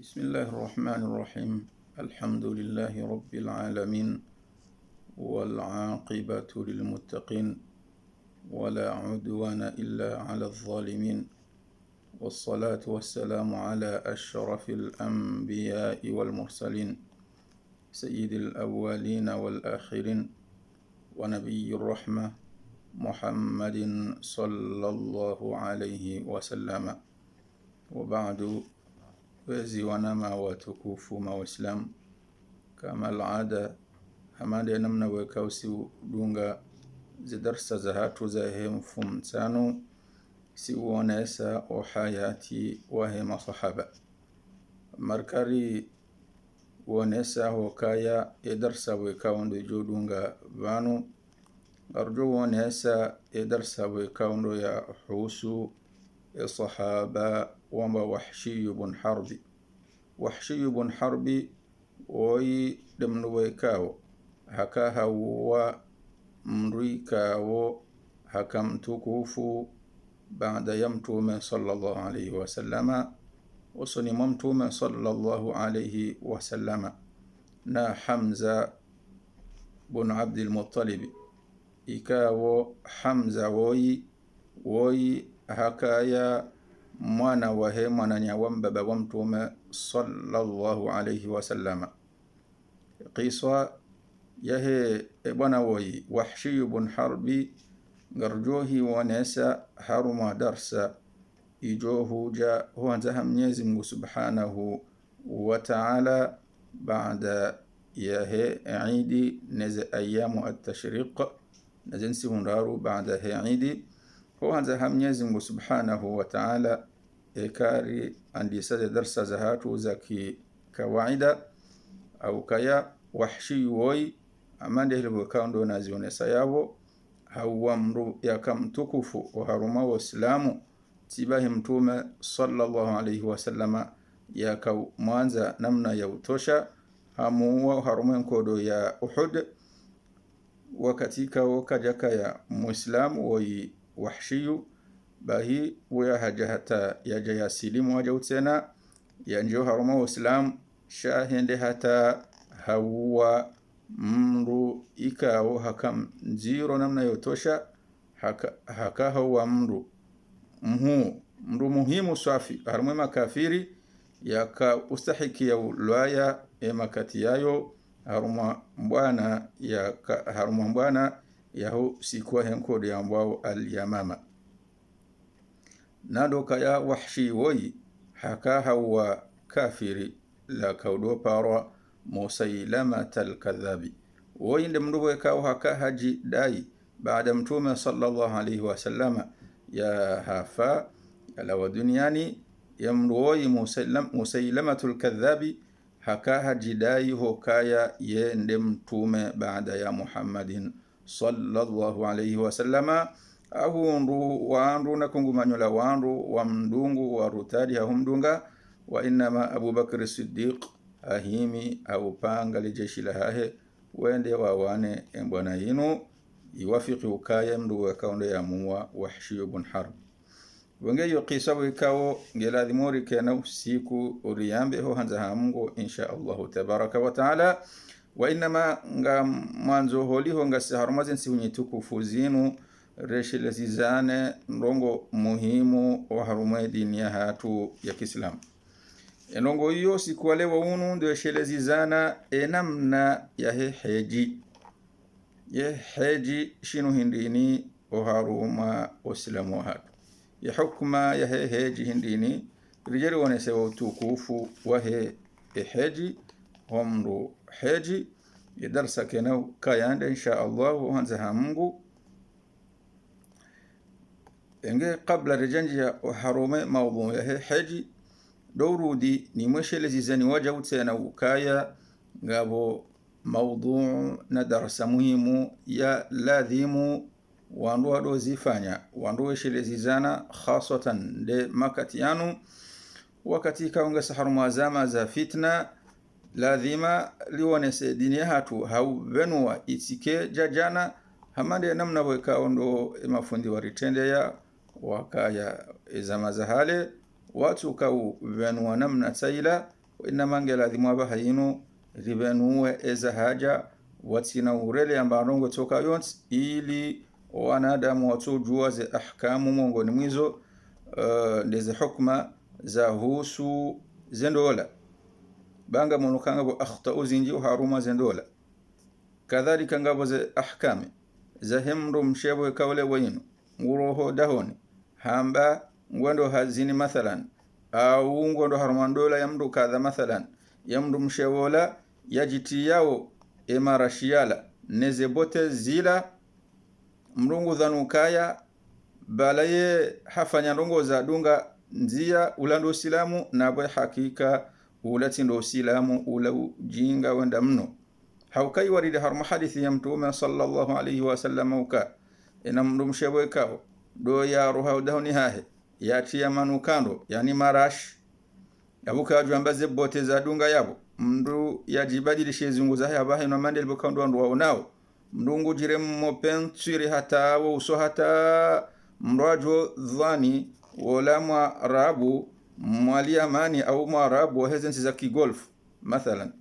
بسم الله الرحمن الرحيم. الحمد لله رب العالمين، والعاقبة للمتقين، ولا عدوان إلا على الظالمين، والصلاة والسلام على أشرف الأنبياء والمرسلين، سيد الأولين والآخرين، ونبي الرحمة محمد صلى الله عليه وسلم. وبعد، wezi wanama watukufu mawaislamu, kama alada hamada namna wekausi dunga zidarsa za hatu za mfum tano si uonesa o hayati wahe masahaba markari uonesa hokaya darsa wekaundo jodunga vanu arjo uonesa darsa wekaundo ya husu sahaba wamba Wahshi ibn Harbi. Wahshi ibn Harbi woi demnuwe kao haka hawa mrui kao haka mtukufu baada ya mtume sallallahu alayhi wasallama usoni mtume sallallahu alayhi wasallama na Hamza bin Abdul Muttalib ikawo Hamza woi hakaya mwana wahe mwananya wambaba wa mtume sallallahu alayhi wasallama. Qiswa yahe bwana woi Wahshi ibn Harbi garjohi wanesa haruma darsa ijohuja huanzaha Mwenyezi Mungu subhanahu wa ta'ala baada yahe Eid neze ayamu at-tashriq najensi hundaru baada he Eid huanzaha Mwenyezi Mungu subhanahu wa ta'ala ekari andisa darsa za hatu za kawaida au kaya Wahshi woi amande hilo kaundo nazionesa yao hawamru yakamtukufu wa haruma wa islamu tibahi mtume sallallahu alayhi wasallama yakau mwanza namna ya utosha hamu haruma nkodo ya Uhud wakatika wakajaka ya muislamu woi Wahshiyu bahi waya haja hata yaja ya silimu waja utena ya njo haruma wa islam shahende hata hawa mru ikao haka mziro namna yotosha haka hawa mru muhimu safi haruma makafiri yaka ustahiki ya ulaya emakati yayo haruma mbwana yahu sikuwa henkodi ya mbwao al-Yamama. Nado kaya Wahshi woi haka hawa kafiri la kaudo parwa Musailamata al-Kadhabi woi nde mnduwe kao haka haji dai baada mtume sallallahu alayhi wasallama ya hafa ala wa duniani ya mnduwoi Musailamatu al-Kadhabi haka haji dai hokaya ye nde mtume baada ya Muhammadin sallallahu alayhi wasallama ahundu wandu na kungumanyola wandu wa mdungu wa rutadi humdunga wa inama Abu Bakr Siddiq ahimi au panga lijeshi lahahe wende wawane mbwana yinu iwafiki ukaya mdu wakaunde ya muwa Wahshi ibn Harb. Wenge yu qisa wikao ngeladhimuri kena siku uriyambe ho hanza hamungu insha Allahu tabaraka wa ta'ala. Wa inama nga mwanzo holiho nga siharumazi nsihunyituku fuzinu reshile zizane ndongo muhimu wa harume dini ya hatu ya Kiislamu. Ndongo hiyo sikuwale wa unu ndio shile zizana enamna ya heji. Ye heji shinu hindini wa haruma wasilamu wa hatu. Ya hukuma ya heji hindini rijali wanesewa utukufu wa heji homru heji yadarsa kenau kayande insha Allah hanza hamungu enge qabla rijanji ya harume mawdhu ya heji dawrudi ni mweshele zizani waja utena ukaya ngabo mawdhu na darasa muhimu ya ladhimu wandu wado zifanya wandu weshele zizana khasatan de makatianu wakati kaunga saharuma zama za fitna lazima liwonese dini hatu haubenwa itike jajana hamande namna wekao ndo mafundi waritende ya wakaya zama za hale watu kau venwa namna tsaila ina mange ladhimu aba hayinu ribenuwe eza haja watina urele ambarongo toka yont ili wanadamu watujua ze ahkamu mongoni mwizo ndeze hukma za husu zendola banga monukanga bo akhtau zinji haruma zendola kadhalika ngabo ze ahkami za hemru mshebo kawle wayinu nguroho dahoni hamba ngondo hazini mathalan au ngondo harumandola yamdu kadha mathalan yamdu mshewola yajiti yao emarashiala neze bote zila mrungu dhanukaya balaye hafanya ndongo za dunga nzia ulando usilamu na bwe hakika ulatindo usilamu ula ujinga wenda mno haukai waridi harma hadithi ya mtume sallallahu alayhi wasallam uka ina mndu mshebwe kao do ya ruha udahoni hahe ya tia manukando yani marash yabuka ajambaze bote za dunga yabo mndu yajibadilishe zungu za haba hino mandel bukando ndo waonao mndungu jire mopensiri hata wo uso hata mrajo dhani wala mwarabu mwaliamani au mwarabu wa hezensi za kigolf mathalan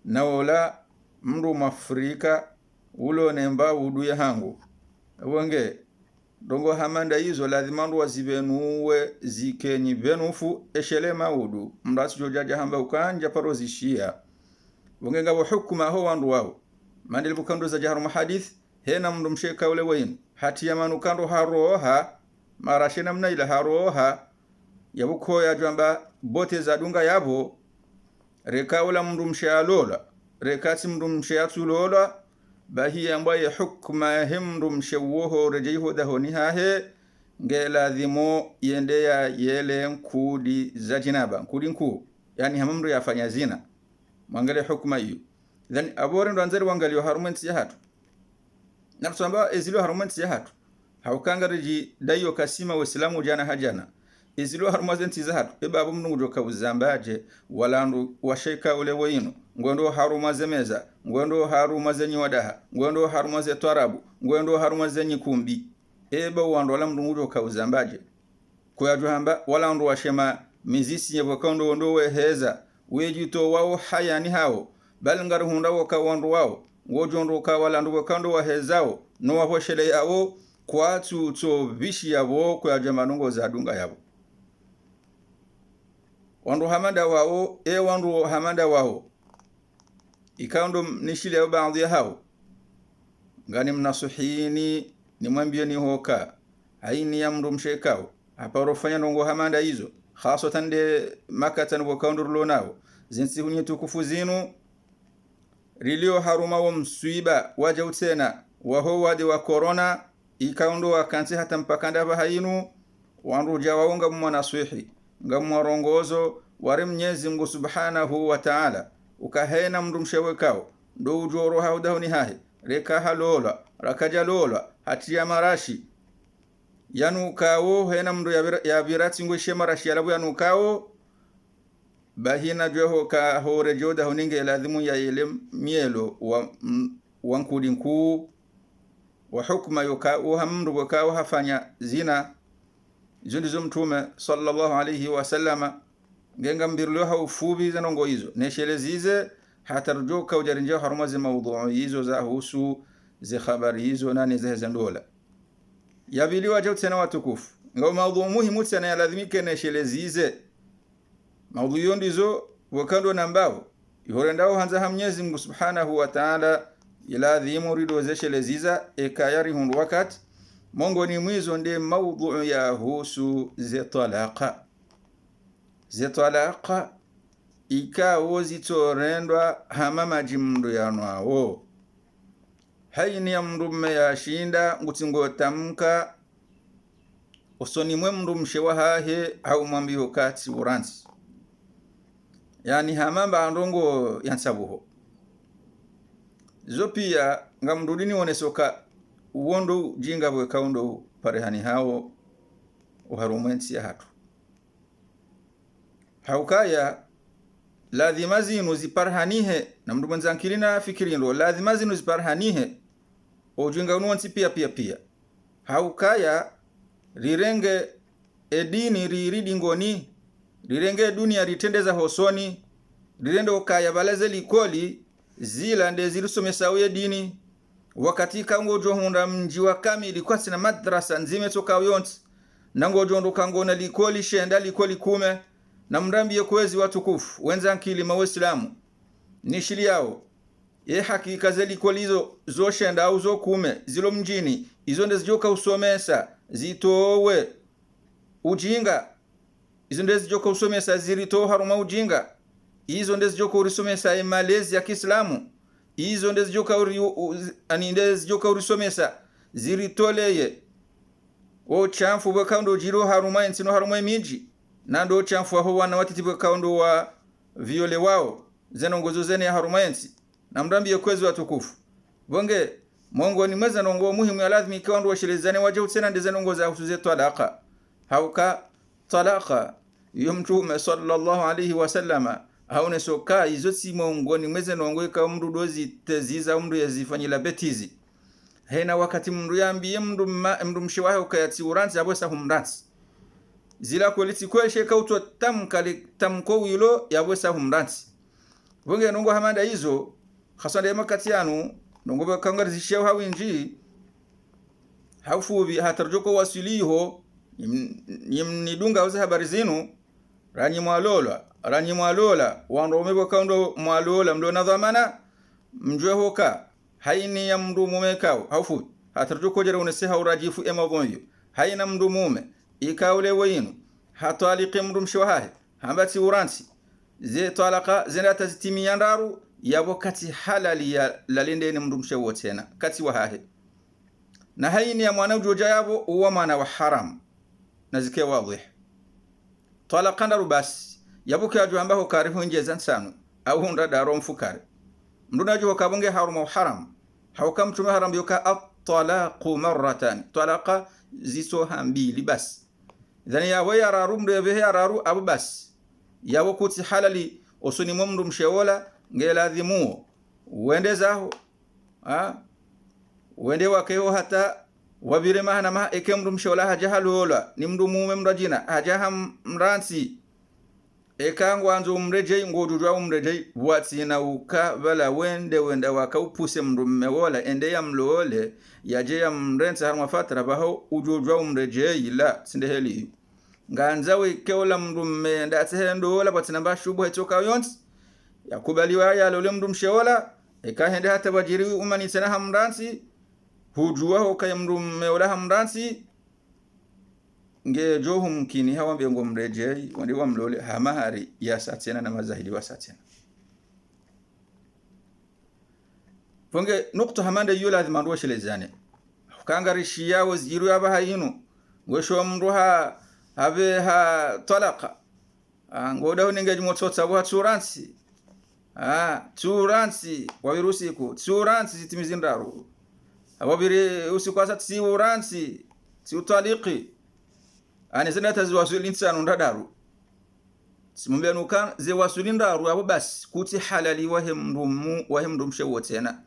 na wala mndu mafrika ulo nemba udu ya hangu wenge dongo hamanda hizo lazima ndo wazibenuwe zikenyi benufu eshele maudu mrasi jojaja hamba ukanja parozishia wenge ngabo hukuma ho wandu wao mandel bukando za jaharu mahadith hena mndu msheka ule wain hati ya manukando haroha marashena mnaila haroha yabuko ya jamba bote za dunga yabo reka ula mndu mshealola rekati mndu msheatulola bahi ambaye hukma himndu mshewoho rejiho dahoni hahe ngela dhimo yende ya yele nkudi za jinaba nkudi nku yani hamamru yafanya zina mwangale hukma hiyo then abore ndo anzari wangalio harumenti ya hatu nafsamba ezilo harumenti ya hatu haukanga reji dayo kasima waislamu jana hajana ezilo harumazenti za hatu babu mnungu joka uzambaje walandu washeka ule wayinu ngondo harumaze meza ngondo harumaze nyiwadaha ngondo harumaze twarabu ngondo harumaze nyikumbi wando wala mnungu joka uzambaje kwa juhamba walandu washema mizisi nyebokondo ndo weheza wejito wao hayani hao bal ngar hunda woka wandu wao ngojondo ka wala ndu kando wa hezao no wa hoshele yao kwa to bishi yabo kwa jamanungo za dunga yabo wandu hamanda wao wandu hamanda wao ikando nishile baadhi ya hao ngani mnasuhini nimwambie ni hoka haini ya mndu mshekao hapa rofanya ndongo hamanda hizo hasatan de makatan wokando lonao zinsi hunye tukufu zinu rilio haruma wa msuiba waja utena waho wadi wa corona ikaundo wakansi hata mpakanda bahayinu wandu jawaunga mwana suhi nga mwarongozo wari mnyezi Mungu subhanahu wa ta'ala ukahena mndu mshewekao ndo ujoro haudahuni hahe reka halola rakaja lola hatia marashi yanukawo hena mndu ya birati ngwishe marashi yalabu yanukawo bahina joho ka hore joda honinge ladhimu ya ile mielo wa nkudi nkuu wa hukma yuka uhamndu waka hafanya zina jundizo mtume sallallahu alayhi wasallama ngenga mbirlo haufubi zanongo hizo neshelezize hatarjoka ujarinja harumaze mawduu hizo za husu ze habari hizo nani za zandola yabiliwa jawtena watukufu ngao mawduu muhimu sana yaladhimike neshelezize mawduu ndizo wakando nambao yorendao hanza hamnyezi Mungu subhanahu wa ta'ala ila dhimu rido zesheleziza ekayari hundu wakati mongo ni mwizo nde mawduu ya husu ze talaqa ikawo zitorendwa hamama jimndu yanwawo haini ya mndu mmeyashinda ngutingo tamka usoni mwe mndu mshewa hahe au mwambi wakati uransi yani hamamba andongo yansabuho zopia nga mdudini wonesoka uwondo jinga bwe kaundo parehani hao uharumenti ya hatu haukaya lazima zinu ziparhanihe na mndu mwenzankilina fikirindo lazima zinu ziparhanihe ujinga unuwansi pia haukaya rirenge edini riridi ngoni rirenge dunia ritendeza hosoni rirende ukaya balaze likoli zila nde zirisomesa uye dini wakati kango johunda mji wa kamili kwa sina madrasa nzime toka uyonti nango jondo kangona likoli shenda likoli kume na mrambie kwezi watukufu wenza nkili mawaislamu nishili yao hakika ze likoli zo shenda au zo kume zilo mjini izo nde zijoka usomesa zitowe ujinga izo nde zijoka usomesa zirito haruma ujinga izo nde zijoka urisomesa malezi ya Kiislamu izo nde zijoka urisomesa ziritoleye o chamfu bwakaundo jiro haruma nsino haruma miji nando chamfu aho wana watiti bwakaundo wa viole wao zenongozo zene ya haruma nsi na mrambi kwezi watukufu bonge mongo ni mweza nongo muhimu ya lazima ikaundo washilizane waje utsena ndeze nongoza usuze talaka hauka talaka yomtume sallallahu alayhi wasallama haone soka izo si mongo ni mweze nongo ikamru dozi teziza umru yazifanyila betizi hena wakati mndu yambiye mndu mshiwahe ukayati uranzi yabwesa humranzi zila kweliti kweshe kautwa tamko wilo yabwesa humranzi bunge nongo hamanda hizo khasande makati yanu nongo bakangarizishe hawinji haufubi hatarjoko wasiliho nidunga uze habari zinu ranyi mwalola wanrome bakaundo mwalola mlona dhamana mjwe hoka haini ya mndu mume kao haufu hatarjuko jere unese haurajifu emagonyo haina mndu mume ikaule wayinu hataliki mndu mshwahahe hambati uransi ze talaka zenata zitimiyandaru yabo kati halali ya lalinde ni mndu mshewo tena kati wahahe na haini ya mwana ujoja yabo uwa mana wa haram na zike wadih talaka ndaru basi yabo kaju ambaho karihu nje zansanu au hunda daro mfukari mndu najuho kabonge haruma wa haram hauka mtume haram yoka at-talaqu marratan talaqa ziso hambili bas dhani ya waya raru mdu yabehe raru abu bas ya wakuti halali osuni mumdu mshewola ngeladhimu uende zaho uende wakeho hata wabire mahana maha eke mdu mshewola hajahalola ni mdu mume mrajina hajaham mransi ekangu anzo umrejei ngojujwa umrejei watsina ukabala wende waka upuse mndu mmewola ende ya mloole yaje ya mrensa harma fatara baho ujujwa umrejei la sindeheli nganzawe keola mndu mmenda atendo ola batina bashubu hetoka yonsi yakubaliwa ya lole mndu mshewola ekahende hata wajiri umani tena hamransi hujua hoka mndu mmewola hamransi nge johu mkini hawa mbiongo mrejei wandi wa mlole hamahari ya satena na mazahidi wa satena fonge nukto hamanda yula adhimanduwa shilezane kangarishi yawo zijiru ya baha yinu ngwesho mruha habe ha talaka ngoda huninge jumotota wa turansi turansi wawirusiku turansi zitimizindaru wabiri usiku asa tsi uransi tsi utaliki zina taziwasuli insanu ndadaru simumbe nuka ze wasulindaru abo basi kuti halali wahe mndu mshewo tena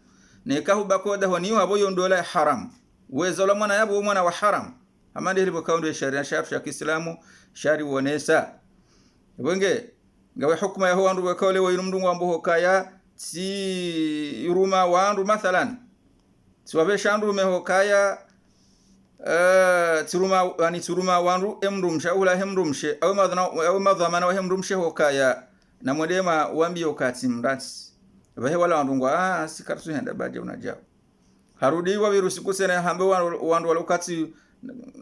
nekahu bakoda honi abo yondola haram wezola mwana yabo mwana wa haram amande hilibo kaundo sharia sharu ya Kiislamu shari wonesa bonge ngawe hukuma yaho wandu wakole wa mndu ngwambo hokaya ti uruma wandu mathalan siwabe shandu mehokaya turuma wandu emrumsha ula hemrumshe au madhamana wa hemrumshe hokaya na mwedema wambio kati mrati bahe wala wandu ngwa sikartu henda baje unajao harudi wa virusi kusene hambe wandu wala kati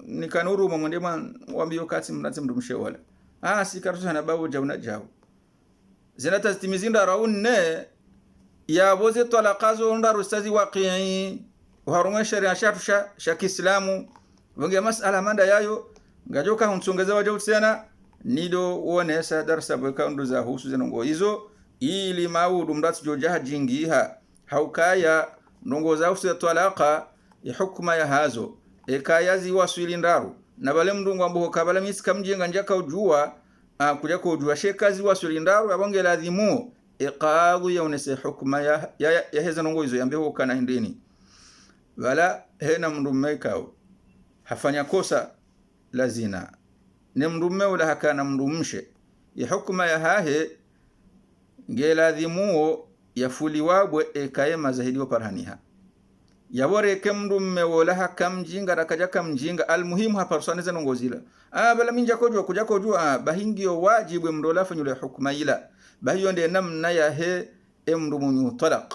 nikanuru mwedema wambio kati mrati mrumshe wala sikartu henda babu ja unajao zinata timizinda raunne ya boze talaqazo ndaru stazi waqi uharume sharia sha Kiislamu wange masala manda yayo ngajoka hunsongeza waje utsena nido wonesa darasa bweka ndo za husu zenongo hizo ili maudu mratu jojaha jingiha haukaya ndongo za husu ya talaka ya hukuma ya hazo ekaya ziwaswili ndaru na bale mndungu ambuho kabala misika mjenga njaka ujua kuja kujua shekazi waswili ndaru yabonge ladhimu iqadhu ya unese hukuma ya heza nongo hizo yambeho kana hindini wala hena mndume kao hafanya kosa la zina ni mndume wala hakana mndumshe hukuma ya hahe ngeladhimuo yafuliwabwe ekaema zahidi waparhaniha yabore kemndu mmewola hakamjinga rakaja kamjinga almuhimu hapa rusaneza nongozila bala minja kujua bahingio wajibu mndola fanyule hukuma ila bahiyo nde namna ya he emndu munyu talaq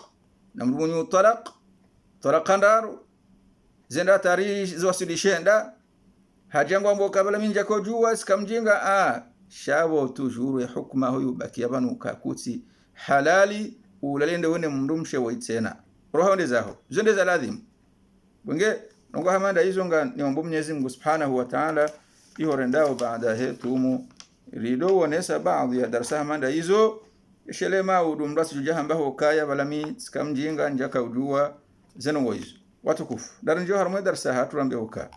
na mndu munyu talaqandaru zenda tari zwasilishenda hajangwa mboka bala minja kujua sikamjinga shabo tujuru ya hukuma huyu bakia banu kakutsi halali ulalende wene mndumshe waitena roho ndezaho zonde za lazim bunge nongo hamanda hizo nga ni mambo Mwenyezi Mungu Subhanahu wa Ta'ala ihorendao baada hetumu rido wonesa baadhi ya darasa hamanda hizo shelema udumra sujahamba hokaya balami sikamjinga njaka ujua zenongo hizo watukufu daranjo harmo darasa haturambe hoka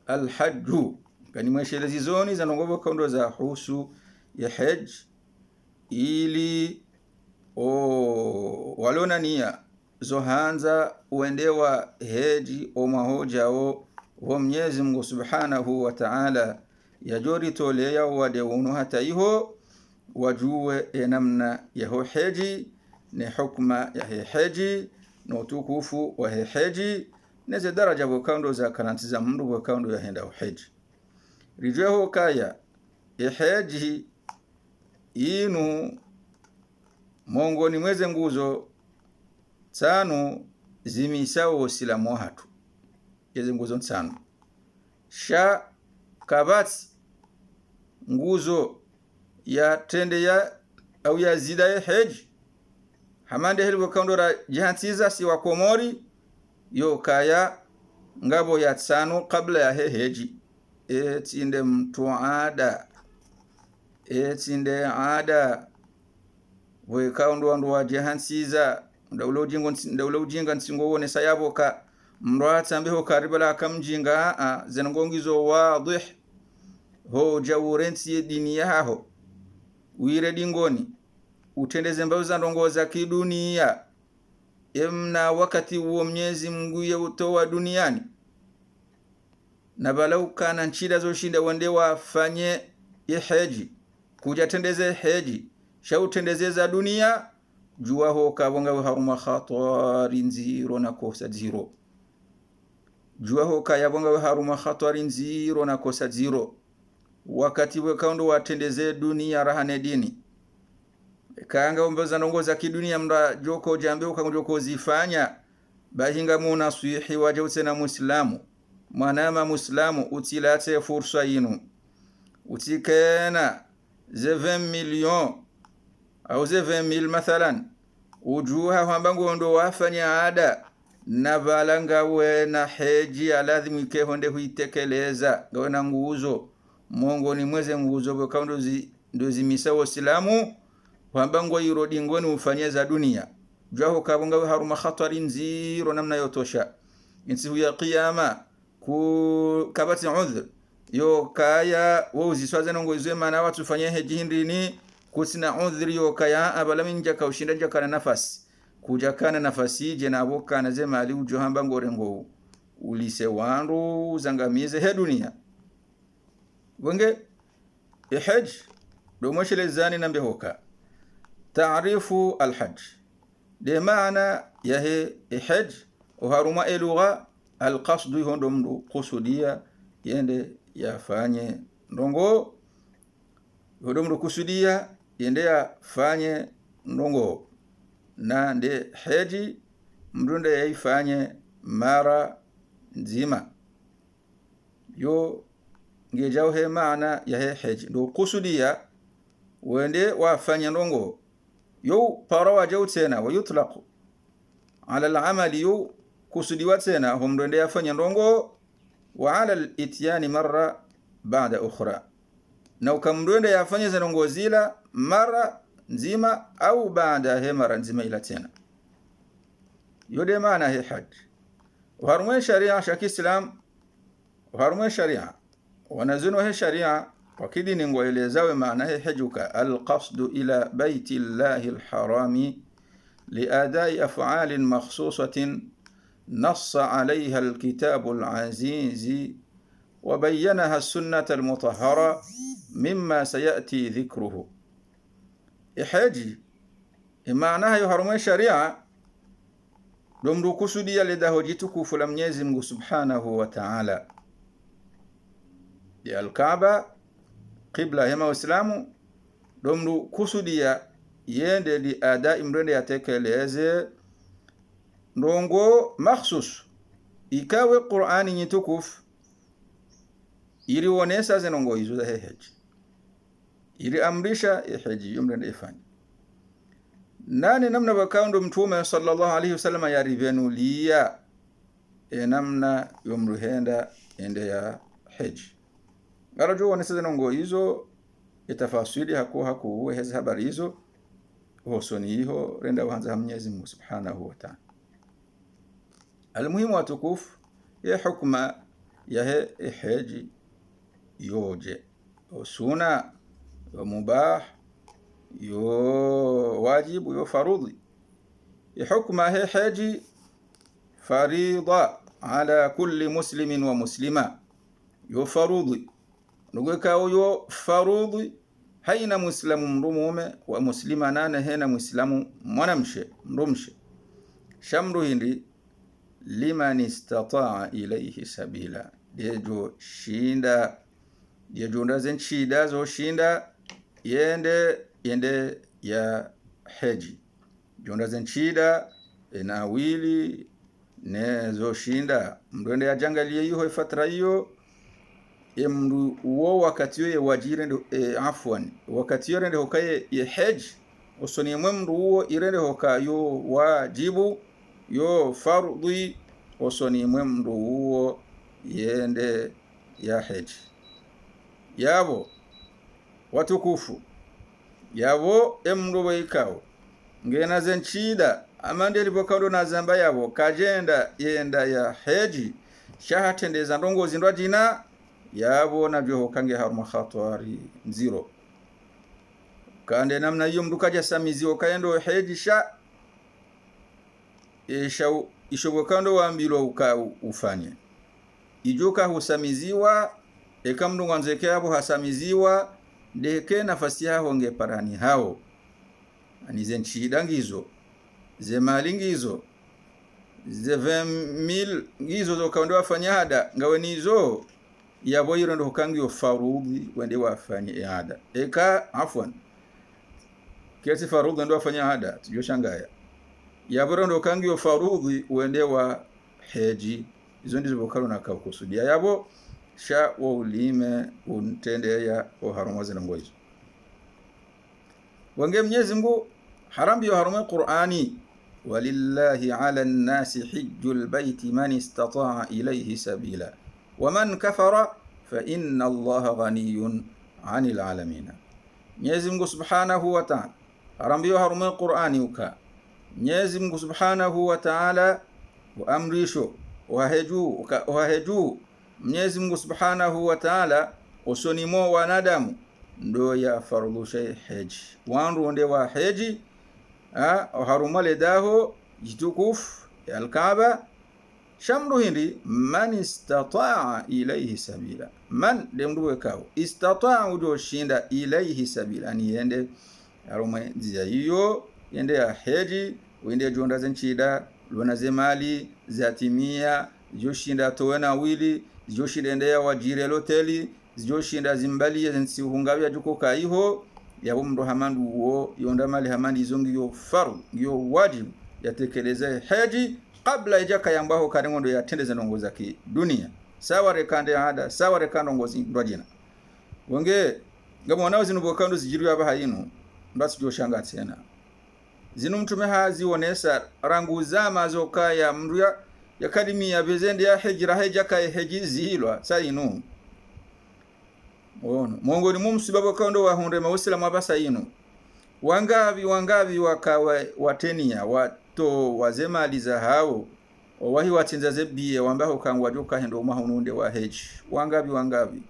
alhajju kani mweshelezi zoni za nongo kaundo za husu ya hajj ili walona nia zohanza uendewa heji mahojao wa Mwenyezi Mungu Subhanahu wa Ta'ala yajori tolea wadewunu hata iho wajue namna yaho heji ne hukma ya heji no tukufu wa heji neze daraja wakaundo za karantiza mndu wakaundo ya henda heji rijeho kaya heji inu mongoni mweze nguzo tano zimisao silamu hatu yeze nguzo tano sha kabati nguzo ya tende ya au ya zida ya heji hamande heli wakandora jihantiza si wakomori yo kaya ngabo ya tano kabla ya heji etinde mtuada etinde ada we kaundo ndo wa jihantiza ndaulo ujinga nsingo wone sayaboka mrata mbeho karibala kamjinga zenongongizo wadih ho jawurenti dini yaho uire dingoni utendeze mbauza ndongoza kidunia emna wakati uo Mwenyezi Mungu ya utoa duniani na balau kana nchida zoshinda wende wafanye heji kuja tendeze heji shautendeze za dunia jua ho kabonga haruma khatari nziro na kosa zero jua ho kayabonga haruma khatari nziro na kosa zero wakati we kaundo watendeze dunia rahane dini kaanga umbaza ndongoza kidunia mra joko jambe ukangojoko zifanya bahinga muna suhi waje utena muislamu mwanama muislamu utilate fursa yinu utikena ze 20 million au ze 20,000 mathalan ujuha hambango ndo wafanya ada na balanga we na heji aladhimu ke honde huitekeleza gawana nguzo Mungu ni mweze nguzo kwa kaundo ndo zimisa wasilamu hambango yirodi ngoni ufanye za dunia jwaho kabonga haruma khatari nziro namna yotosha insihu ya qiyama ku kabati udhr yo kaya wozi swaze nongo izwe na watu fanye heji hindini kusina udhri yo kaya abalaminja kaushinda jakana nafasi kujakana nafasi je na boka na zema ali ujohamba ngorengo ulise wandu zangamize he dunia wenge hajj do moshelezani nambe hoka taarifu alhajj de maana ya hajj uharuma elugha alqasd hondo mdu kusudia yende yafanye ndongo hondo mdu kusudia yende yafanye ndongo na nde heji mdunde yaifanye mara nzima yo ngejao he maana ya heji ndo kusudia wende wafanye ndongo yo parawa jautena wa yutlaqu ala al-amali yo kusudiwa tena humdunde yafanye ndongo wa ala al-ityani marra ba'da ukhra na ukamdunde yafanye ndongo zila mara nzima au baada he mara nzima ila tena yode maana he hajj uharumwe sharia shaki islam uharumwe sharia wanazunu he sharia wakidi ningoelezawe maana he hajjuka alqasdu ila baiti llahi alharami liadai af'alin makhsusatin nassa alayha alkitabu alazizi وبينها السنة المطهرة مما سيأتي ذكره. إحاجي معناها يحرمي شريعة domru kusudia ledaho jitukufu la Mwenyezi Mungu Subhanahu wa Ta'ala. Ya Al-Kaaba qibla ya Waislamu domru kusudia yende li adai mrende yatekeleze ndongo makhsus ikawe Qur'ani nyitukufu ili wonesa zenongo hizo za heji ili amrisha heji yumrende ifanye nani namna bakaundo mtume sallallahu alayhi wasallam yarivenulia namna yomruhenda ende ya heji ngarajo wonesa zenongo hizo itafasili haku hezi habari hizo hosoni hiyo renda uhanza Mwenyezi Mungu Subhanahu wa Ta'ala. Almuhimu watukufu ya hukma ya heji yoje suna wa mubah yo wajibu yo farudhi. Hukma heji farida ala kulli muslimin wa muslima yo farudhi nugweka yo farudhi haina muislamu mrumume wa muslima nane hena muislamu mwanamshe mrumshe shamru hindi liman istata'a ilayhi sabila dejo shinda dejo ndazen shida zo shinda yende ya heji jonda zen shida na wili ne zo shinda mrende ya jangalie hiyo ifatra hiyo mru uo wakati yo wajire ndo afwan wakati yo rende hokaye ye heji osoni mru uo irende hokayo wajibu yo fardhi osoni mru uo yende ya heji yabo watukufu yabo mru waikao ngena zenchida amande libokando na zamba yabo kajenda yenda ya heji shahatendeza ndongo zindwa jina yabo nabyo hokange haruma khatwari nziro kande namna hiyo mdukaja samiziwo kaendo heji ishobokando wambilo ufanye ijuka husamiziwa ekamdu nganzeke yabo hasamiziwa ndeke nafasi yao ngeparani hao anize nchida ngizo ze mali ngizo ze 20,000 ngizo zokando wafanya hada ngawe nizo yabo yirondo hokangi farudhi wende wafanye hada eka afwan kiasi farudhi ndo wafanya hada tujoshangaya yabo rondo hokangi farudhi wende wa heji izo ndizo bokalo na kusudia yabo sha wa ulime untende ya oharumaze na ngoizo wange Mwenyezi Mungu harambi yo harume Qur'ani walillahi ala an-nasi hijjul bayti man istata'a ilayhi sabila waman kafara fa inna Allaha ghaniyun 'anil alamin. Mwenyezi Mungu Subhanahu wa Ta'ala harambi yo harume Qur'ani uka Mwenyezi Mungu Subhanahu wa Ta'ala wa amrisho wa heju Mwenyezi Mungu Subhanahu wa Ta'ala osonimo wanadamu ndo ya fardu shay heji wandu nde wa heji harumale daho jitukuf ya Al-Kaaba shamru hindi man istata'a ilayhi sabila man demdu wekao istata'a ujo shinda ilayhi sabila ni yende haruma nzia hiyo yende ya heji wende jonda zenchida lona zemali zatimia joshinda towena wili joshinda ndaya wajire loteli joshinda zimbali zensi hungabya juko kaiho yabo mndo hamandu uo yonda mali hamandi zongi yo faru yo wajibu yatekeleze heji kabla ijaka yambaho karengondo yatendeze nongoza ki dunia sawa rekande hada sawa rekando ngozi ndwajina wonge ngamo wanao zinubokando zijiru yaba hayinu ndasi joshanga tena zinu mtume hazi onesa rangu zama zokaya mruya yakadimi ya bezende ya hijra hejaka heji zilwa sayinu mongoni mumsibabo kando wa hunde mawusilamu abasa ino wangavi wakawa watenia wato wazemali za hao wahi watinza zebiye wambaho kangwa joka hendo mahununde wa heji wangavi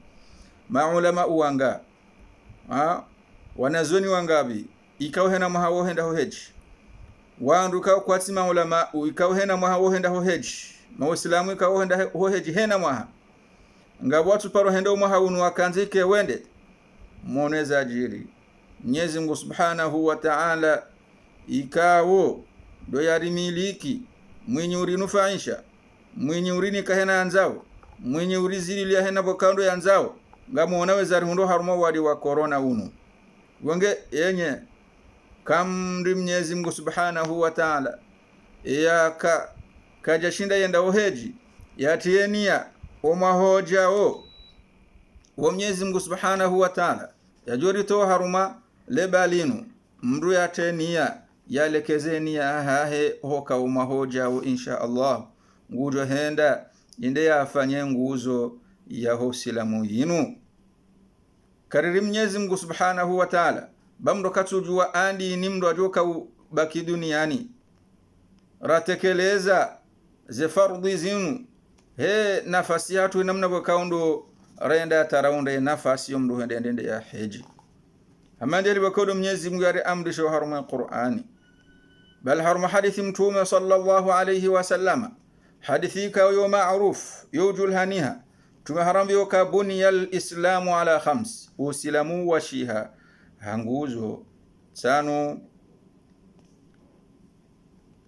maulama uwanga wanazoni wangavi ikaw hena mahawo henda ho heji wandu ka kwati maulama ikaw hena mahawo henda ho heji mawusilamu ikaw henda ho heji hena maha ngabo watu paro hendo mahawunu wakanzike wende moneza jiri Mwenyezi Mungu Subhanahu wa Ta'ala ikawo do yarimiliki mwenye urinufaisha mwenye urini kahena anzao mwenye urizili ya hena bokando yanzao ngamo onaweza rihundo haruma wadi wa corona unu wonge yenye kamri Mwenyezi Mungu Subhanahu wa Ta'ala ya kajashinda yenda oheji yatienia omahoja o Mwenyezi Mungu Subhanahu wa Ta'ala yajori to haruma lebalinu mru yatenia yalekezenia hahe hoka omahoja o insha Allah ngujo henda inde yafanye nguzo ya hosilamu yinu kariri Mwenyezi Mungu Subhanahu wa Ta'ala bamdo katujua andi nimdo ajoka baki duniani ratekeleza ze fardhi zinu he nafasi hatu namna bakaundo renda taraunde nafasi yomdo hende ya hiji amandeli bakodo Mwenyezi Mungu yari amrisho haruma Qur'ani bal haruma hadithi mtume sallallahu alayhi wasallam hadithi ka yo ma'ruf yujul haniha tumeharambiwa ka buniyal islamu ala khams usilamu wa shiha hanguzo tano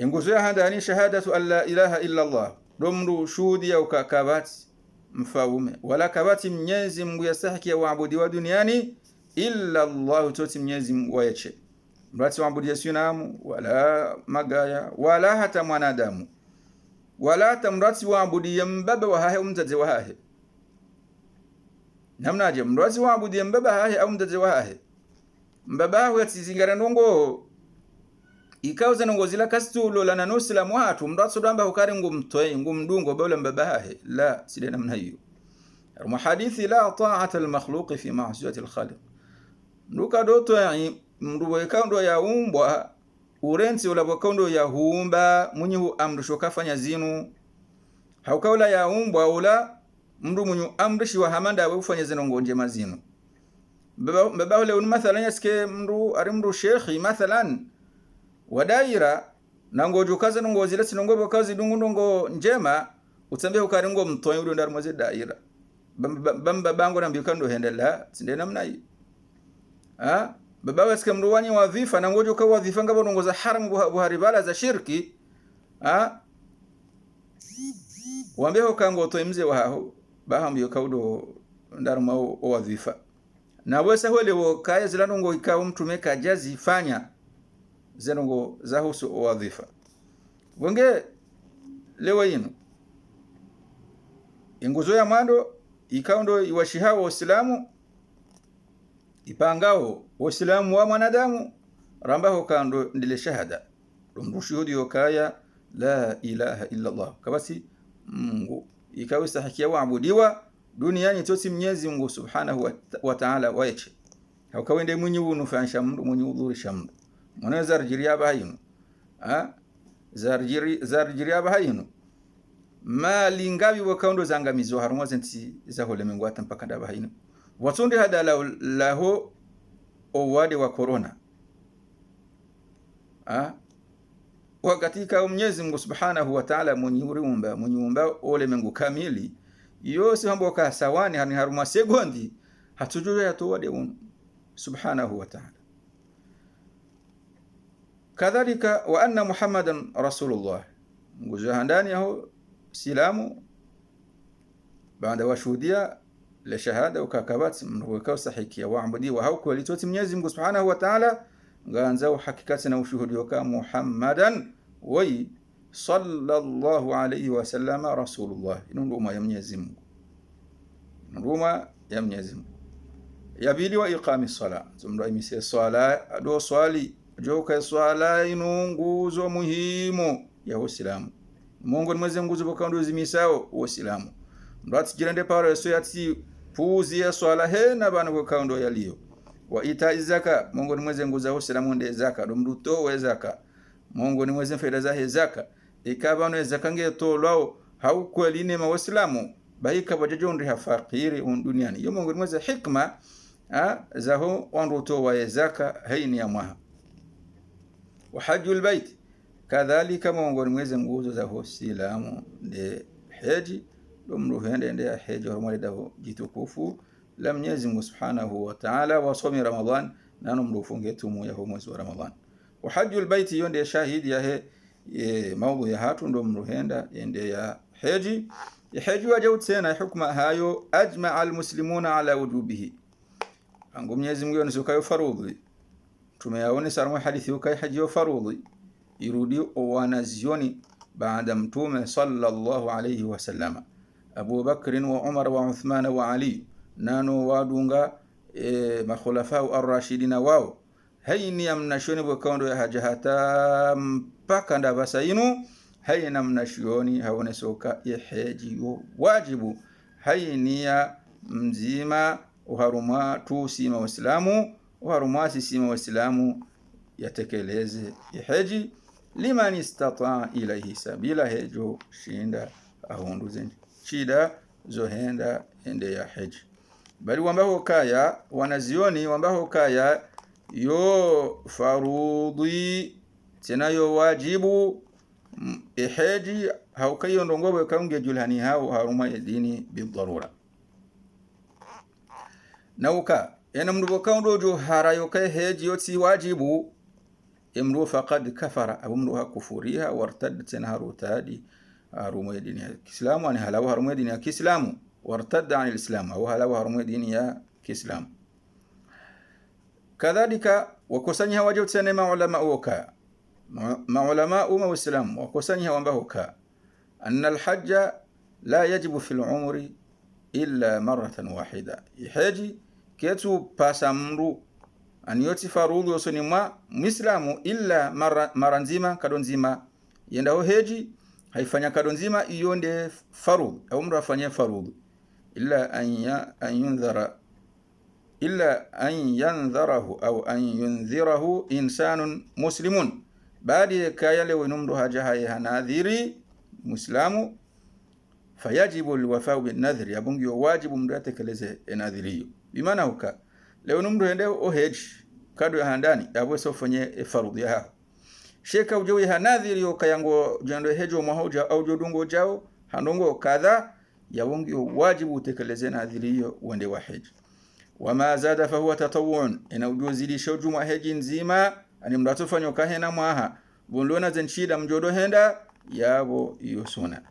nguzo ya handani shahadatu an la ilaha illa Allah domru shuhudi ya ukakabati mfaume wala kabati Mwenyezi Mungu yastahiki ya waabudiwa duniani illa Allah toti Mwenyezi Mungu wayeche mrati waabudia sinamu wala magaya wala hata mwanadamu wala hata mrati waabudia mbaba wa hahe umtaze wa hahe namnaje mrati waabudia mbaba hahe au umtaze wa hahe mbaba hawe yatizingara ndongo ikauza nongozila kastulo la nanusila mwatu mrati damba hukari ngumtoe ngumdungo bawla mbaba hahe la sile namna hiyo ruma hadithi la ta'ata al-makhluq fi ma'siyati al-khaliq nduka doto ya mruwe kaundo ya umbwa urenzi ula kaundo ya huumba munyu amrisho kafanya zinu haukaula ya umbwa ula mru munyu amrishi wa hamanda we ufanya zinu ngonje mazinu baba ule mathalan yaske mru arimru shekhi mathalan wadaira nangojo kaza ngozile sinongo kazi dungu njema utambia ukaringo mtoyi ule ndar mwaze daira bamba bango nambikando hendela sinde namna hii baba wasika mruwanyi wadhifa na ngojo kwa wadhifa ngabo nongoza haramu buharibala za shirki wambia hokango to mze waho bahambiyo kaudo ndaruma o wadhifa na wesa hole wo kaya zilanongo ikawo mtume kajazi fanya zenongo za husu o wadhifa wenge lewa yinu nguzo ya mando ikaundo iwashihawo Uislamu ipangao Uislamu wa mwanadamu rambaho kando ndile shahada rumshuhudi yokaya la ilaha illa Allah kabasi Mungu ikawa sahikia waabudiwa duniani toti Mwenyezi Mungu Subhanahu wa Ta'ala waeche hawakawende mwenye unufanisha mtu mwenye udhurisha mtu mwana zarjiria bahayinu zarjiria bahayinu mali ngabi wakaundo zangamizo harumwa zenti za holemengu hata mpaka ndaba bahayinu watundi hada laho owade wa corona wakati ka Mwenyezi Mungu Subhanahu wa Ta'ala mwenye umba ole mengu kamili yose hambo ka sawani hani haruma segondi hatujue yatowade Subhanahu wa Ta'ala kadhalika wa anna Muhammadan Rasulullah nguzo handani aho silamu baada wa shuhudia la shahada ukakabat mnaweka sahikia waabudi wa hauko litoti Mwenyezi Mungu Subhanahu wa Ta'ala ngaanza hakikati na ushuhudi wa Muhammadan wa sallallahu alayhi wa sallama rasulullah inunduma ya Mwenyezi Mungu nduma ya Mwenyezi Mungu yabili wa iqami sala zumra imisi sala do swali joka swala inunguzo muhimu ya Uislamu Mungu nimweze nguzo bokando zimisao Uislamu ndati jirende paro so yati puzi ya swala hena bana bokando yaliyo wa ita zaka Mungu nimweze nguzo Uislamu nde zaka domruto we zaka Mungu nimweze faida za zaka ikaba no zaka ngeto lwao haukweli ne Waislamu bahika bajajondi hafakiri duniani yo Mungu nimweze hikma zaho onruto wa zaka haini ya mwaha wa hajjul bait kadhalika Mungu nimweze nguzo za Uislamu de haji mru hende ya heji harumali daho jitukufu la Mwenyezi Mungu Subhanahu wa Ta'ala wa somi Ramadhan nano mru funge tumu ya mwezi wa Ramadhan wa hajjul baiti yonde shahidi ya he maudhu ya hatu ndo mru henda ende ya heji waja utsena hukma hayo ajma almuslimuna ala wujubihi angu Mwenyezi Mungu yonisukayo farudhi tumeyaone sarmu hadithi ukai haji yo farudhi irudi wanazioni baada mtume sallallahu alayhi wasallam Abu Bakr wa Umar wa Uthman wa Ali nano wadunga makhulafa ar-rashidina wao haini amnashoni bwakaundo ya haja hata mpaka ndabasainu haina mnashioni haone soka iheji wajibu haini ya mzima uharuma tu sima waislamu uharumasi sima waislamu yatekeleze iheji liman istata ilayhi sabila hejo shinda ahunduze shida zohenda ende ya heji bali wambaho kaya wanazioni wambaho kaya yo farudhi tena yo wajibu iheji haukayo ndongobe kaunge julhani hao haruma dini bidarura nauka yana mndubo kaundo jo harayo kai heji yoti wajibu imru faqad kafara abu mru hakufuriha wartad tena harutadi haruma dini ya Kiislamu ani halawa haruma dini ya Kiislamu wartad an alislam au halawa haruma dini ya Kiislamu kadhalika wakusanya waje tena maulama waka maulama wa Islam wakusanya ambao ka anna alhajja la yajibu fi al'umri illa maratan wahida ihaji ketu pasamru an yoti farudhu osoni mwa muislamu illa mara nzima kadonzima yenda ho heji haifanya kadonzima iyonde farudhu au mru afanye farudhu illa an yanzarahu au an yunzirahu insanun muslimun baadi kayale wenumru haja hanadhiri muislamu fayajibu alwafa'u bin nadhri abungi wajibu mdu atekeleze nadhiriyo bimana huka leo numru hende ohej kadu ya handani yabwe sofanye farudhi ya sheka ujewe hanadhiri kayango jando hejo mahoja au jodungo jao handongo kadha yabungi wajibu utekeleze nadhiriyo wende wa heji wama zada fa huwa tatawun ina ujuzidi shojuma heji nzima ani mdatufanya kahena mwaha bondona zenchida mjodo henda yabo iyo suna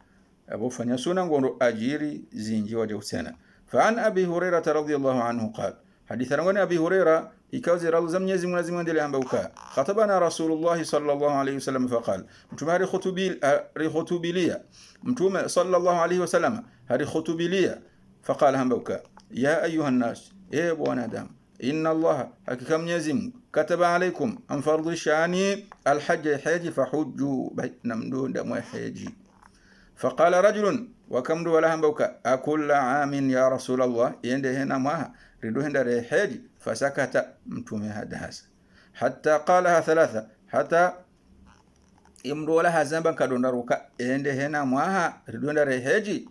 abo fanya suna ngondo ajiri zinji waje usena fa an abi hurairah radhiyallahu anhu qala hadith rangoni abi hurairah ikawzi radhu za Mwenyezi Mungu lazima ndele ambauka khatabana rasulullah sallallahu alayhi wasallam fa qala mtume hari khutubilia mtume sallallahu alayhi wasallam hari khutubilia fa qala ambauka ya ayuha nas bwana adam inna Allah hakika Mwenyezi Mungu kataba alaykum an fardhi shani alhajj haji fahujju namdunda mwa haji faqala rajulun wa kamdu wala hambauka akull aamin ya rasul Allah yende hena mwa rido henda re haji fasakata mtume hadasa hatta qalaha thalatha hatta imru wala hazamba kadondaruka yende hena mwa rido henda re haji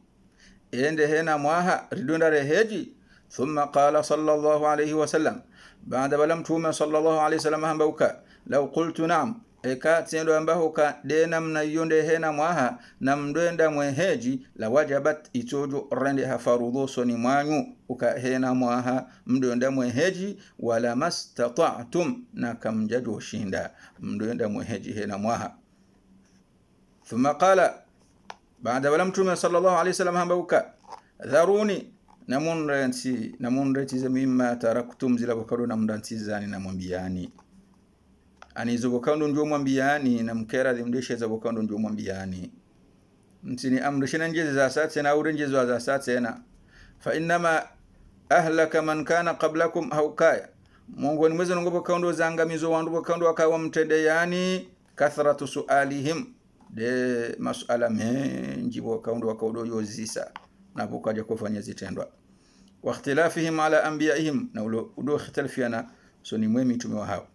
yende hena mwa rido henda re haji ثم قال صلى الله عليه وسلم بعد بلمتوما صلى الله عليه وسلم همبوكا لو قلت نعم ekatendo ambahooka dena mnayonde hena mwaha na mndenda mweheji la wajabat itojo rende hafarudho soni mwanyu uka hena mwaha mndenda mweheji wala mastata'tum na kamjado shinda mndenda mweheji hena mwaha thumma qala baada balamtume sallallahu alayhi wasallam hambauka dharuni namunreti za mimma taraktum zila bakado na mndantizani na mwambiani anizo bakando ndio mwambiani na mkera zimdeshe za bakando ndio mwambiani mtini amrishina njezi za sate na urenjezo za sate na fa inma ahlaka man kana qablakum haukaya Mungu ni mwezo ngobo kaundo zangamizo wandu bakando akawa mtende yani kathratu sualihim de masala menji bakando wakaudo yozisa na bukaja kufanya zitendwa wa ikhtilafihim ala anbiya'ihim na udo ikhtilafiana soni mwemi tumewa hao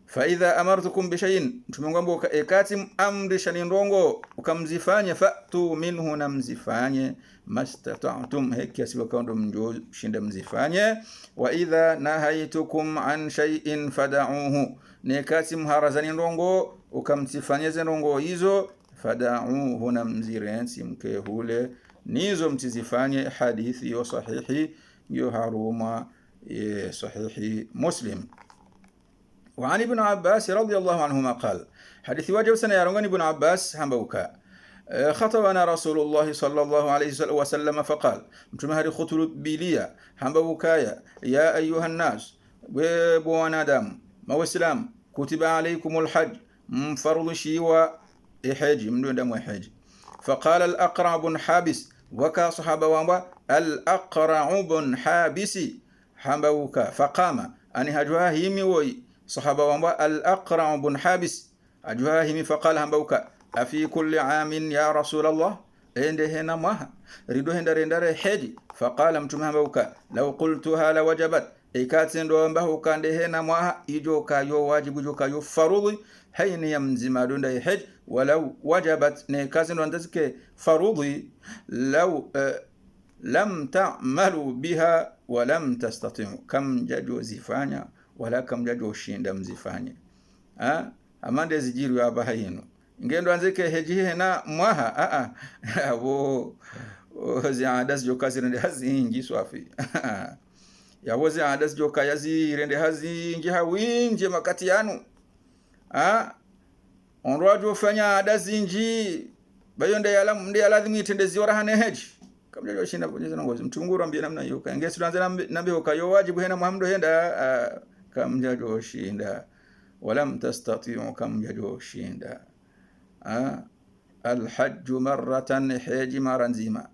fa idha amartukum bi shay'in tumengwambo ekati amrishani ndongo ukamzifanya fa'tu minhu namzifanye mastata'tum hekasi wakando mjo shinda mzifanye wa idha nahaytukum an shay'in fad'uhu nekati mharazani ndongo ukamzifanyeze ndongo hizo fad'uhu namzirensi mke hule nizo mtizifanye. Hadithi yo sahihi yo haruma sahihi Muslim. وعن ابن عباس رضي الله عنهما قال حديث واجب سنة يرون ابن عباس همبوكا خطبنا رسول الله صلى الله عليه وسلم فقال متمهر خطر بيليا همبوكايا يا أيها الناس وبوانا دام ما وسلام كتب عليكم الحج فرض شيوا إحاجي من دون دم إحاجي. فقال الأقرع بن حابس وكا صحابة وانبا الأقرع بن حابس همبوكا فقام أني هجوها هيمي وي صحابة وانبا الأقرع بن حابس هجوها هيمي فقال همبوكا أفي كل عام يا رسول الله عنده هنا ماها ريدو هندر حجي. فقال متمها همبوكا لو قلتها لوجبت إيكاتين دوان بهو كان دهنا ماها إجوكا يو واجب جوكا يو فرضي هين يمزما دون ده حج. ولو وجبت نيكاتين دوان تسكي فرضي لو لم تعملوا بها ولم تستطيعوا كم جاجو زفانيا ولا كم جاجو شيندم زفانيا amande zijiru ya bahayino ngendo anzeke heji hena mwaha abo ziadas jokazirende hazingi swafi yawoze adas joka yazirende hazingi hawinje makati yanu onroajo fanya adazinji bayonde yala mnde yaladhimi itendezi ora hane heji kamja joshinda bonyeza ngozi mtunguru ambie namna hiyo kaengesi tuanze nambe ukayo wajibu hena muhamdo henda kamja joshinda ولم تستطيعوا كم جدوشين الحج مرة حج مرنزيما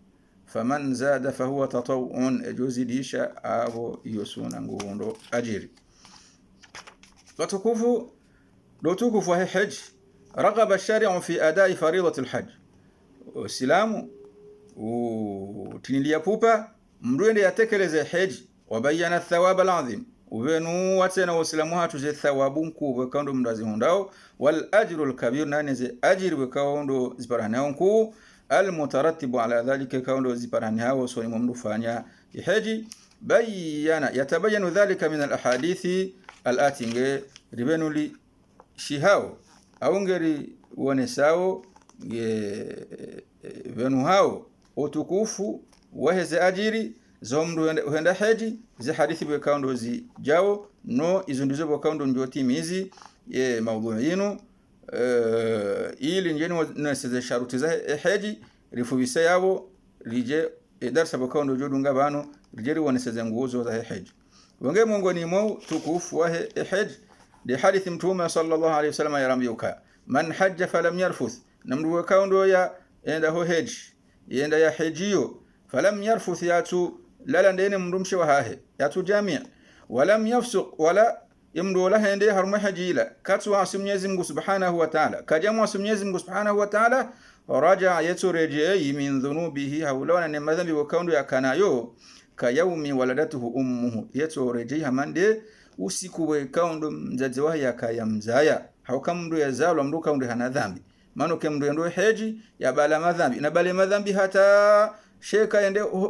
فمن زاد فهو تطوع اجوزي ديشا ابو يسونا ngoundo ajiri. وتكفوا لو تكفوا حج رغب الشارع في اداء فريضة الحج والسلام وتنيليا بوبا mruende yatekeleze haji wabayana الثواب العظيم ubenu watena wasilamu hatu ze thawabu nkubwe kaundo mrazi hundao wal ajrul kabir nani ze ajiri kaundo ziparani hao nkuu al mutarattibu ala dhalika kaundo ziparani hao so ni mumdufanya haji. bayana yatabayanu dhalika min al ahadithi al atinge ribenu li shihao au ngeri wonesao benu hao utukufu waheze ajiri zomdu huenda haji zi hadithi bwe kaundo zi jao no izo ndizo bwe kaundo njoti mizi maudhui yinu ili njeni naseze sharuti za haji rifubisa yabo rije darsa bwe kaundo jodunga bano rije riwoneseze nguzo za haji wange mongoni mo tukufu wa haji de hadithi mtume sallallahu alayhi wasallam yarambiuka man hajja falam yarfuth namdu bwe kaundo ya enda ho haji yenda ya hajiyo falam yarfuth yatu lala ndene mndumshe wa hahe yatu jamia walam yafsuq wala imdu la hende harma hajila katu wa Mwenyezi Mungu Subhanahu wa Ta'ala kajamu wa Mwenyezi Mungu Subhanahu wa Ta'ala raja yaturejei min dhunubihi hawlawana ne madhambi wa kaundo ya kanayo kayaumi waladatuhu ummuhu yaturejei hamande usiku wa kaundo mzazi wa yakayamzaya haukamdu yazalo mdu kaundo hana dhambi mano kemdu ndo heji ya bala madhambi na bale madhambi hata sheka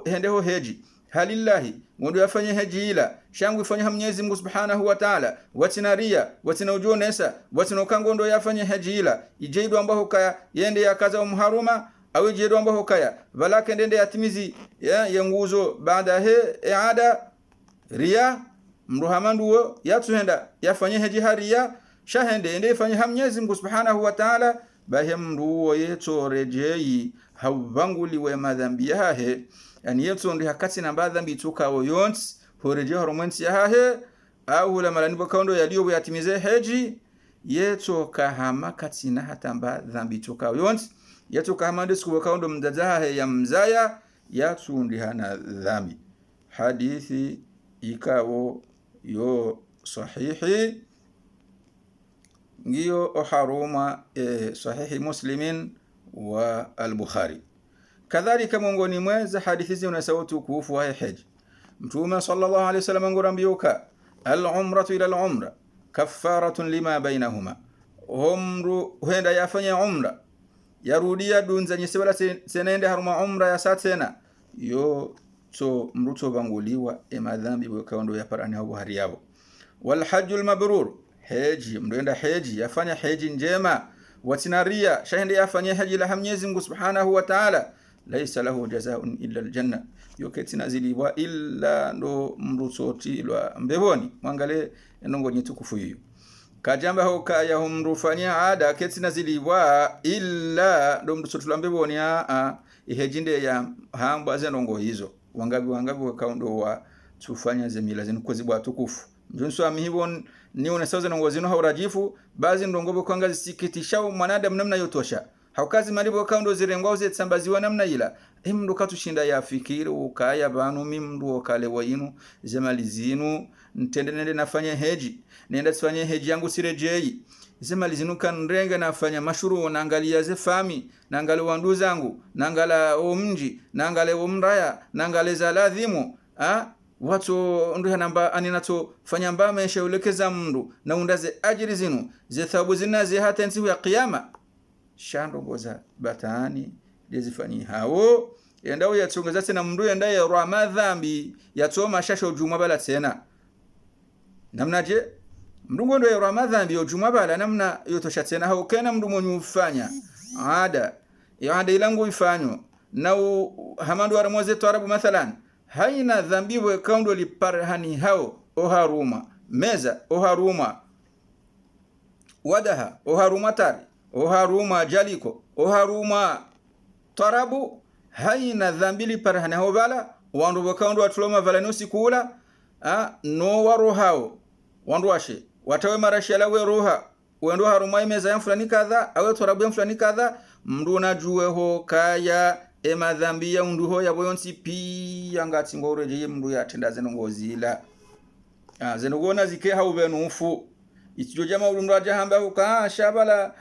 hende ho heji halillahi mundu yafanye haji ila shangu ifanye Mwenyezi Mungu Subhanahu wa Ta'ala watinaria watina ujonesa watina kangondo yafanye haji ila ijeidu ambaho kaya yende yakaza umharuma au ijeidu ambaho kaya balake ndende yatimizi ya nguzo baada he iada ria mruhamandu yatuhenda yafanye haji haria shahende ende ifanye Mwenyezi Mungu Subhanahu wa Ta'ala bahemru yetorejei hawanguli we madhambi yahe yani yeto ndi hakati na madhambi tuka oyons horeje horomansi yahe au la malani bakaundo yaliyo yatimize haji yeto kahama katina hata madhambi tuka oyons yeto kahama ndisku bakaundo mdazaha ya mzaya yatu ndi hana dhambi. Hadithi ikawo yo sahihi ngiyo oharuma sahihi Muslimin wa al-Bukhari. Kadhalika miongoni mwa hadithi hizi unasautu kufu wa haji Mtume sallallahu alayhi wasallam ngorambioka al-umratu ila al-umra kaffaratun lima bainahuma umru huenda yafanya umra yarudia dunza nyesebala senende haruma umra ya satena yo so mruto banguliwa madhambi wakaondo ya parani au hari yao. Wal hajjul mabrur haji mdoenda haji yafanya haji njema watinaria shahende yafanya haji la Mwenyezi Mungu Subhanahu wa Ta'ala laysa lahu jazaa'un illa aljanna yoketina zilibwa illa ndo mrusoti lwa mbeboni mwangale enongo nyitukufu hiyo kajamba ho kaya humrufanya ada ketina zilibwa illa ndo mrusoti lwa mbeboni ihejinde ya hamba zenongo hizo wangabi wakaundo wa tufanya zemila zinu kozibwa tukufu njunsu amihibon ni unasaza nongo zinu haurajifu bazi ndongobo kwanga zisikitisha mwanadamu namna yotosha haukazi maribo kaundo zirengwa uze tsambaziwa namna ila mndu katushinda ya fikiri ukaya banu mimndu okale wainu zemalizinu ntende nafanya heji nenda sifanye heji yangu sirejei zemalizinu kanrenga nafanya mashuru naangalia ze fami naangalia wandu zangu naangalia omji naangalia omraya naangalia za ladhimu watu ndu hanamba aninato fanya mbama yashaulekeza mndu na undaze ajiri zinu ze thawabu zinaze hata nsiku ya kiyama shando goza batani lezifanyi hao yandao yatsongeza tena mndu yandaye ramadhambi yatoma shasho juma bala tena namna je mndu ngondo ya ramadhambi yo juma bala namna yotosha tena hao kana mndu mwenye ufanya ada ilangu ifanyo na hamandu wa ramoze twarabu mathalan haina dhambi we kaundo liparhani hao oharuma meza oharuma wadaha oharuma tari oharuma jaliko oharuma tarabu haina dhambili parhana ho bala wandu bakaundo atuloma vala nusi kula no warohao wandu washe watawe marashela we roha wendo haruma imeza ya fulani kadha awe tarabu ya fulani kadha mndu najuwe ho kaya emadhambi ya undu ho ya boyonsi pi yangati ngoreje mndu yatenda zenongozila zenogona zike haubenu ufu ichijo jama ulumdu ajahamba huka shabala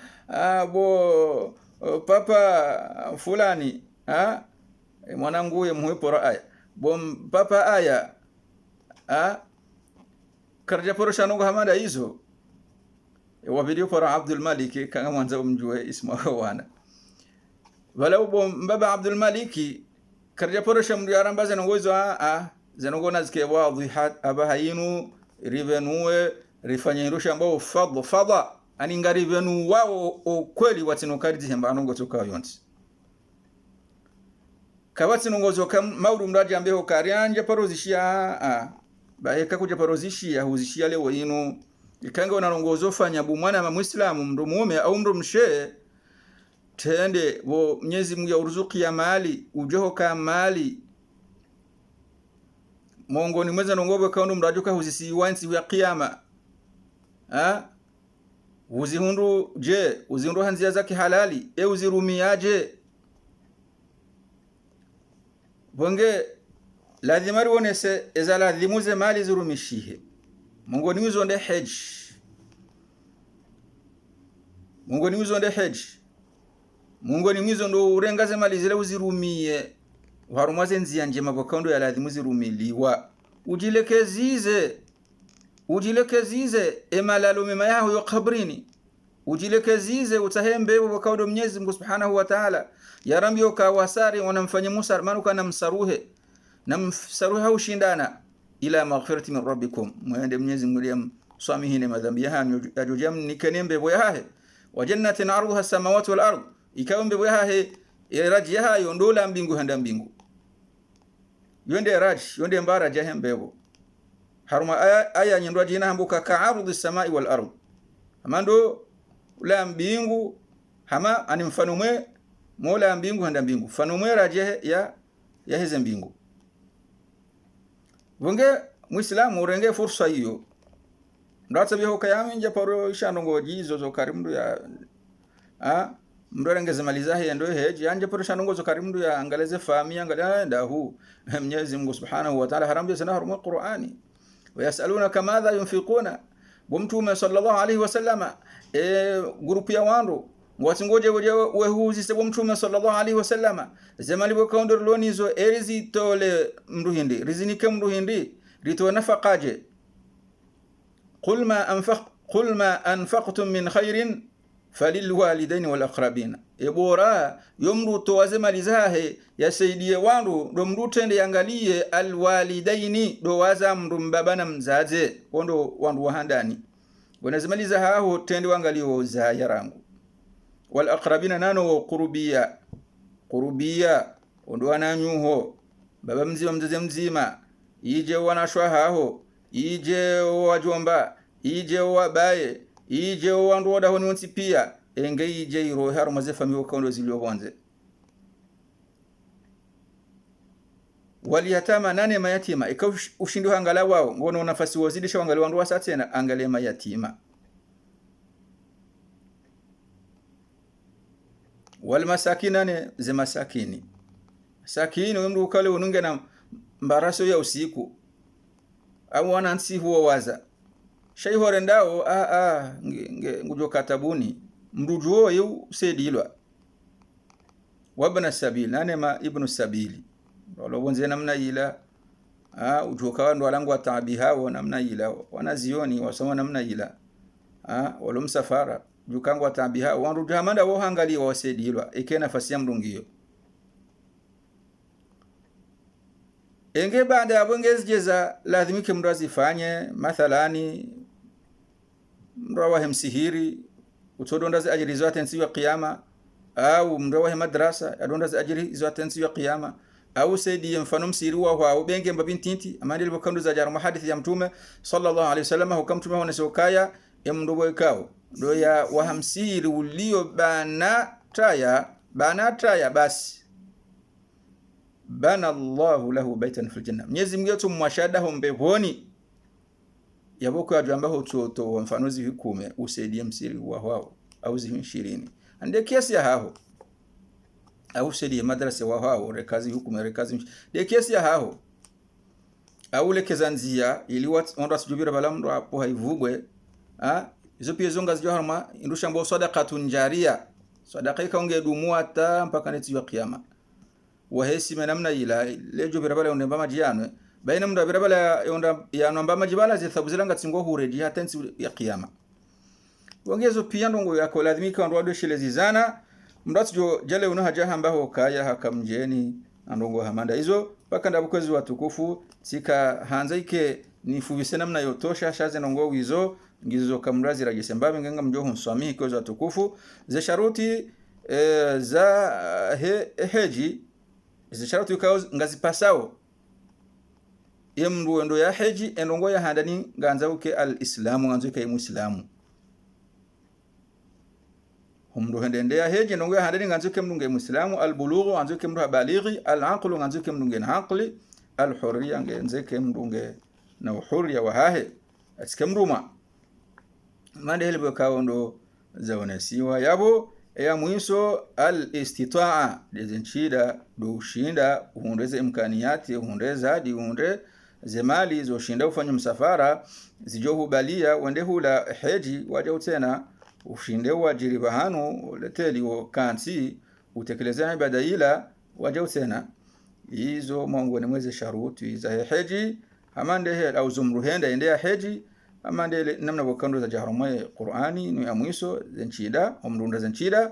bo papa fulani mwanangu ye muhipora aya bo papa aya karja poro shanongo hamada hizo wabidio pora Abdul Malik kanga mwanza umjue isma wana wala bo baba Abdul Malik karja poro shamdu yaramba zenongozo zenongona zike wadhihat abahayinu rivenue rifanya irusha ambao fadha ani ngari venu wao okweli watinokari zihemba anongo toka yonti kawati nongozo kam mauru mraji ambeho karianja parozishia baheka kuja parozishia huzishia leo ino ikanga unanongozo fanya bumwana ma muislamu mndu mume au mndu mshe tende wo Mwenyezi Mungu ya uruzuki ya mali ujoho ka mali mongo ni mweza nongobo kaundo mrajuka huzisi wanti ya kiyama uzihundu je uzihundu hanzia zake halali uzirumiaje bonge lazimari wonese eza lazimuze mali zirumishihe mungu ni uzonde hedge mungu ni mwizondo urengaze mali zile uzirumie warumaze nzia njema bakando ya lazimu zirumiliwa ujilekezize emalalo mema yaho yo kabrini ujilekezize utahembe bakando Mwenyezi Mungu Subhanahu wa Ta'ala ya rambi ukawasari wanamfanya Musa manuka namsaruhe ushindana ila maghfirati min rabbikum mwende Mwenyezi Mungu liyam swamihine madhambi yahanyu ajojam nikenembe boyahe wa jannatin arduha samawati wal ard ikawembe boyahe raji yahayo ndola mbingu handa mbingu yonde raji yonde mbara jahembebo haruma aya nyindwa jina hambuka ka'arudhi samai wal ard amando ula mbingu hama ani mfano mwe mola mbingu handa mbingu mfano mwe raje ya hizo mbingu vonge muislamu urenge fursa hiyo ndatsa biho kayame nje paro shanongo jizo zo karimdu ya mndo rengeze malizahi ndo heje anje paro shanongo zo karimdu ya angaleze famia angalia ndahu Mwenyezi Mungu Subhanahu wa Ta'ala harambe sana harumu Qur'ani wayasalunaka madha yunfiquna bomtume sallallahu alayhi wasallama grupu ya wandu watingoje wehuzi sebo mtume sallallahu alayhi wasallama zemali bokondor lonizo erizi tole mruhindi rizinike mruhindi rito nafaqaje qul ma anfaqtum min khairin falil walidaini wal aqrabin ebora yomru to wazemali zahe ya saidie wandu do mrutende yangalie al walidaini do waza mru mbabana mzaze kondo wandu wahandani wanazimaliza hao tende wangalio za yarangu wal aqrabina nano qurubia ondo wananyuho baba mzima mzee mzima ije wanashwa haho ije wajomba ije wabaye ije wandu wada honi wonsi pia enge ije iro haro maze fami kondo zilio wanze waliyatama nane mayatima ikaw ushindu hangala wao ngono nafasi wazidisha wangali wandu wasatena angale mayatima wal masakinane ze masakini sakini wemdu ukale ununge na mbaraso ya usiku au wanansi huo waza shay horendao ngujo katabuni mrujuo yu sedilwa wabna sabil nane ma ibnu sabili walo bonze namna ila ujoka ndo alangu atabi hao namna ila wanazioni wasoma namna ila walo msafara jukangu atabi hao wandu jamanda wo hangali wasedilwa ike nafasi ya mrungio enge baada ya bongezi jeza lazimike mrazi fanye mathalani mrawa hemsihiri utodonda za ajiri zote nsiwa kiyama au mrawa madrasa adonda za ajiri zote nsiwa kiyama au saidi mfano msiri wa benge mbabintinti amani libokandu za jaru hadithi ya mtume sallallahu alaihi wasallam hukamtume wana sokaya emndobo ikao ndo ya wahamsiri ulio bana taya basi bana Allahu lahu baitan fil janna Mwenyezi Mungu yetu mwashadaho mbevoni yaboko ajambaho toto mfano zikume usaidie msiri wao au zihishirini ande kiasi ya haho au saidie madrasa wao rekazi hukume rekazi de kiasi ya haho au lekezanzia ili watu ndo asijubira balamndo hapo haivugwe hizo pia zonga zijoharma indusha mbo sadaqatun jariya sadaqa ikaonge dumu hata mpaka neti ya kiyama wahesi menamna ila lejo birabala onde mbama jianwe baina munda birabala yonda ya namba majibala zithabu zilanga tsingo hureji hata nti ya kiyama wangezo pia ndongo yako lazimika ndo ado shilezizana mndatu jo jale unahaja hambaho kaya hakamjeni ndongo hamanda hizo paka ndabukozi watukufu sika hanzaike nifuvise namna yotosha shaze ndongo wizo ngizo kamrazi ragisembabe ngenga mjoho nswami kozo watukufu ze sharuti za heji zisharatu yukao ngazipasao yemru ndo ya heji endongo ya handani nganzauke al-islamu nganzuke muislamu humdo hende ya heji endongo ya handani nganzuke mnunge muislamu al-bulughu nganzuke mndu balighi al-aqlu nganzuke mnunge na aqli al-hurriya nganzuke mnunge na hurriya wa hahe atike mruma mande helbo kaondo zaonesiwa yabo ya mwiso al-istitaa dezenchida dushinda uhundeze imkaniyati uhundeza hadi uhunde zemali zoshinda ufanya msafara zijohubalia wende hula heji waja utena ushinde wajiri bahanu leteli wo kansi utekeleza ibada ila waja utena hizo Mungu ni mweze sharuti za heji amande he au zumruhenda endea heji amande namna wakando za jaharumai Qur'ani ni amwiso zenchida umrunda zenchida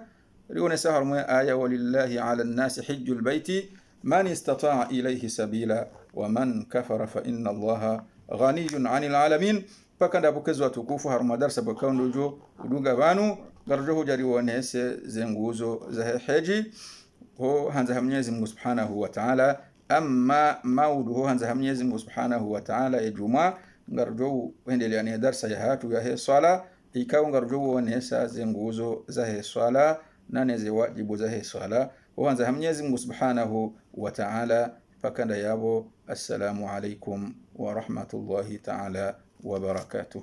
rione saharumai aya walillahi ala an-nasi hajjul baiti man istata'a ilayhi sabila wa man kafara fa inna Allaha ghaniyun 'anil 'alamin pakanda bukezo watukufu haruma darsa bakando jo udunga banu garjo jari wonese zenguzo za heji ho hanza Mwenyezi Mungu Subhanahu wa Ta'ala amma maudu ho hanza Mwenyezi Mungu Subhanahu wa Ta'ala ejuma ngarjo endelea ni darsa ya hatu ya he swala ikao ngarjo wonesa zenguzo za he swala na neze wajibu za he swala ho hanza Mwenyezi Mungu Subhanahu wa Ta'ala pakanda yabo assalamu alaikum wa rahmatullahi ta'ala wa barakatuh.